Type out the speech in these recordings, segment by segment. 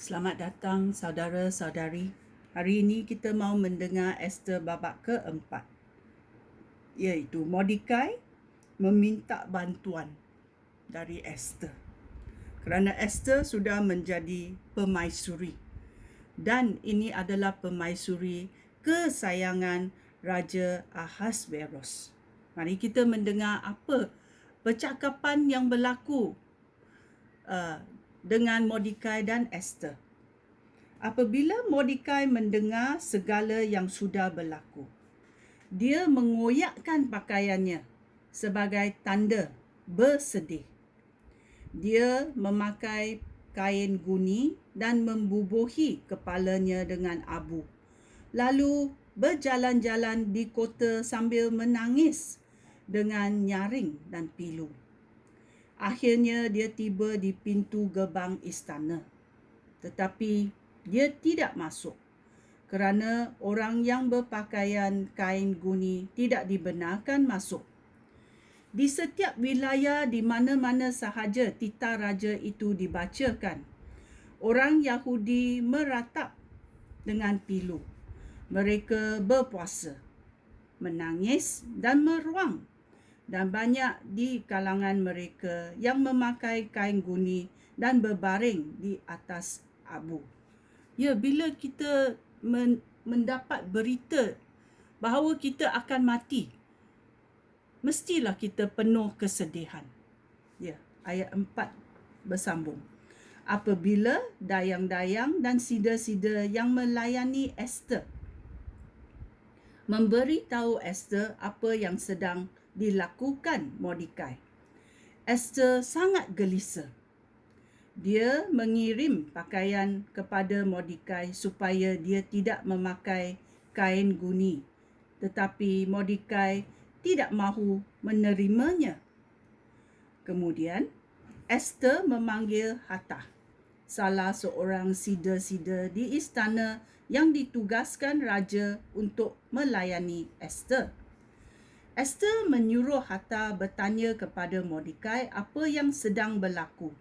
Selamat datang saudara-saudari. Hari ini kita mau mendengar Esther babak keempat, iaitu Mordekai meminta bantuan dari Esther. Kerana Esther sudah menjadi permaisuri dan ini adalah permaisuri kesayangan Raja Ahasveros. Mari kita mendengar apa percakapan yang berlaku dengan Mordekai dan Esther. Apabila Mordekai mendengar segala yang sudah berlaku, dia mengoyakkan pakaiannya sebagai tanda bersedih. Dia memakai kain guni dan membubuhi kepalanya dengan abu. Lalu berjalan-jalan di kota sambil menangis dengan nyaring dan pilu. Akhirnya dia tiba di pintu gerbang istana. Tetapi dia tidak masuk kerana orang yang berpakaian kain guni tidak dibenarkan masuk. Di setiap wilayah di mana-mana sahaja titah raja itu dibacakan, orang Yahudi meratap dengan pilu. Mereka berpuasa, menangis dan meruang. Dan banyak di kalangan mereka yang memakai kain guni dan berbaring di atas abu. Ya, bila kita mendapat berita bahawa kita akan mati, mestilah kita penuh kesedihan. Ya, ayat 4 bersambung. Apabila dayang-dayang dan sida-sida yang melayani Esther memberitahu Esther apa yang sedang dilakukan Mordekai, Esther sangat gelisah. Dia mengirim pakaian kepada Mordekai supaya dia tidak memakai kain guni. Tetapi Mordekai tidak mahu menerimanya. Kemudian Esther memanggil Hathach, salah seorang sida-sida di istana yang ditugaskan raja untuk melayani Esther. Esther menyuruh Hathach bertanya kepada Mordekai apa yang sedang berlaku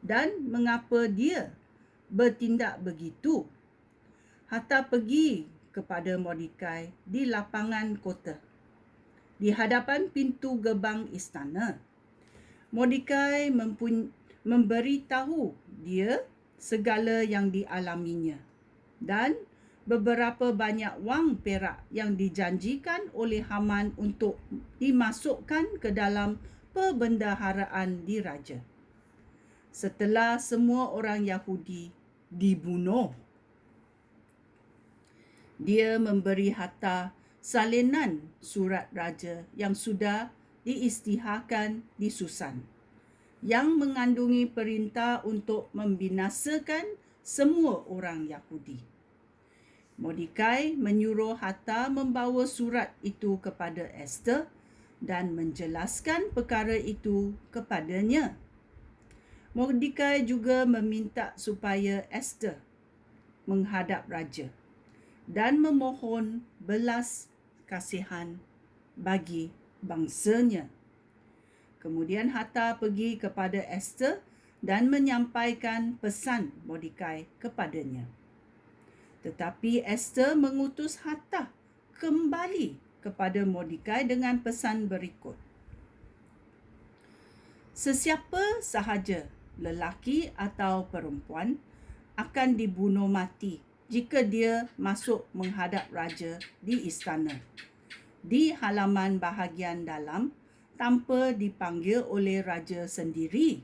dan mengapa dia bertindak begitu. Hathach pergi kepada Mordekai di lapangan kota, di hadapan pintu gerbang istana. Mordekai memberitahu dia segala yang dialaminya dan beberapa banyak wang perak yang dijanjikan oleh Haman untuk dimasukkan ke dalam perbendaharaan diraja. Setelah semua orang Yahudi dibunuh, dia memberi Hathach salinan surat raja yang sudah diisytiharkan di Susan, yang mengandungi perintah untuk membinasakan semua orang Yahudi. Mordekai menyuruh Hathach membawa surat itu kepada Esther dan menjelaskan perkara itu kepadanya. Mordekai juga meminta supaya Esther menghadap raja dan memohon belas kasihan bagi bangsanya. Kemudian Hathach pergi kepada Esther dan menyampaikan pesan Mordekai kepadanya. Tetapi Esther mengutus Hathach kembali kepada Mordekai dengan pesan berikut. Sesiapa sahaja, lelaki atau perempuan, akan dibunuh mati jika dia masuk menghadap raja di istana, di halaman bahagian dalam, tanpa dipanggil oleh raja sendiri.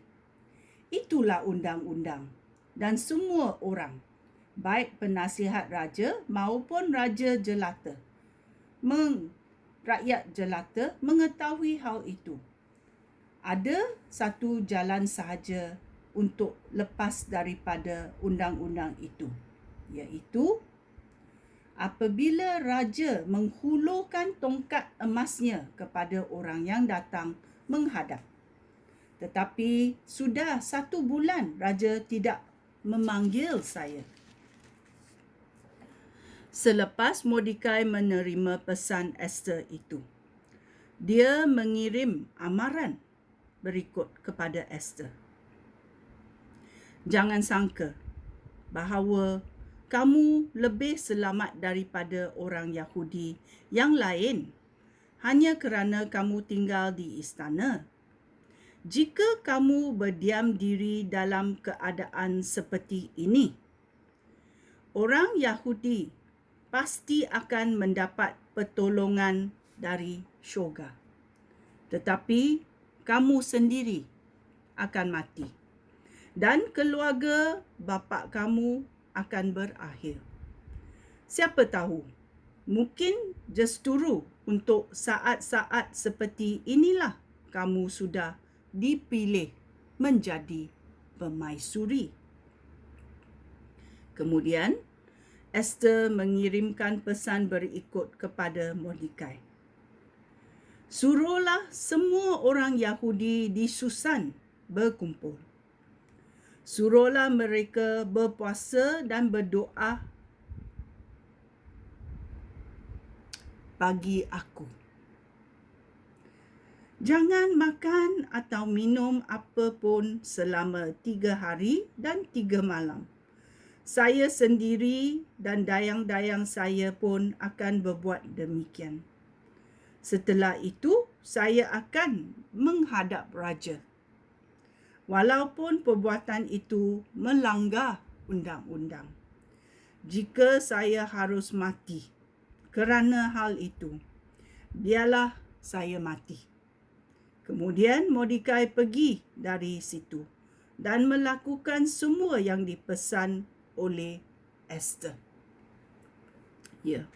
Itulah undang-undang, dan semua orang, baik penasihat raja maupun raja jelata, rakyat jelata mengetahui hal itu. Ada satu jalan sahaja untuk lepas daripada undang-undang itu, iaitu apabila raja menghulurkan tongkat emasnya kepada orang yang datang menghadap. Tetapi sudah 1 bulan raja tidak memanggil saya. Selepas Mordekai menerima pesan Esther itu, dia mengirim amaran berikut kepada Esther. Jangan sangka bahawa kamu lebih selamat daripada orang Yahudi yang lain hanya kerana kamu tinggal di istana. Jika kamu berdiam diri dalam keadaan seperti ini, orang Yahudi pasti akan mendapat pertolongan dari syurga. Tetapi kamu sendiri akan mati dan keluarga bapa kamu akan berakhir. Siapa tahu, mungkin justru untuk saat-saat seperti inilah kamu sudah dipilih menjadi permaisuri. Kemudian, Esther mengirimkan pesan berikut kepada Mordekai. Suruhlah semua orang Yahudi di Susan berkumpul. Suruhlah mereka berpuasa dan berdoa bagi aku. Jangan makan atau minum apa pun selama 3 hari dan 3 malam. Saya sendiri dan dayang-dayang saya pun akan berbuat demikian. Setelah itu, saya akan menghadap raja. Walaupun perbuatan itu melanggar undang-undang. Jika saya harus mati kerana hal itu, biarlah saya mati. Kemudian Mordekai pergi dari situ dan melakukan semua yang dipesan oleh Esther. Ya.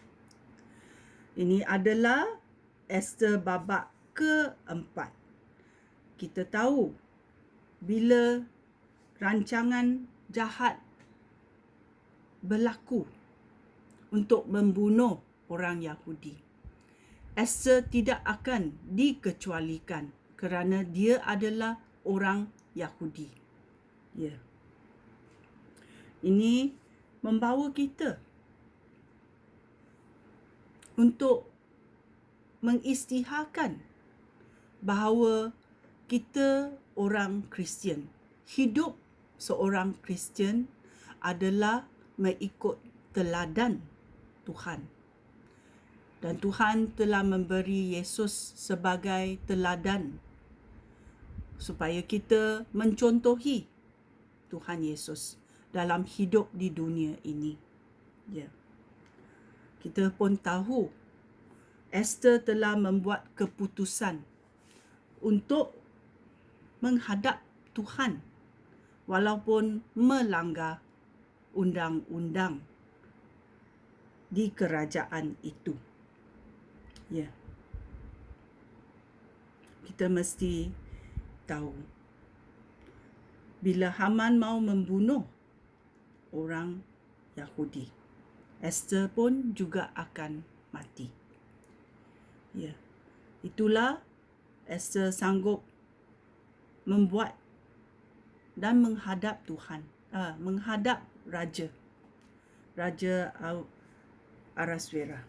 Ini adalah Esther babak keempat. Kita tahu bila rancangan jahat berlaku untuk membunuh orang Yahudi, Esther tidak akan dikecualikan kerana dia adalah orang Yahudi. Ya. Ini membawa kita untuk mengisytiharkan bahawa kita orang Kristian. Hidup seorang Kristian adalah mengikut teladan Tuhan. Dan Tuhan telah memberi Yesus sebagai teladan supaya kita mencontohi Tuhan Yesus dalam hidup di dunia ini. Ya. Kita pun tahu Esther telah membuat keputusan untuk menghadap Tuhan walaupun melanggar undang-undang di kerajaan itu. Ya. Kita mesti tahu bila Haman mau membunuh orang Yahudi, Esther pun juga akan mati. Ya. Itulah Esther sanggup membuat dan menghadap Tuhan, menghadap Raja Ahasuerus.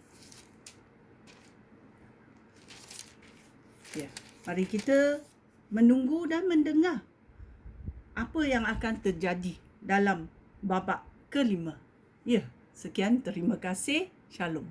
Ya, mari kita menunggu dan mendengar apa yang akan terjadi dalam babak kelima. Ya, sekian, terima kasih. Shalom.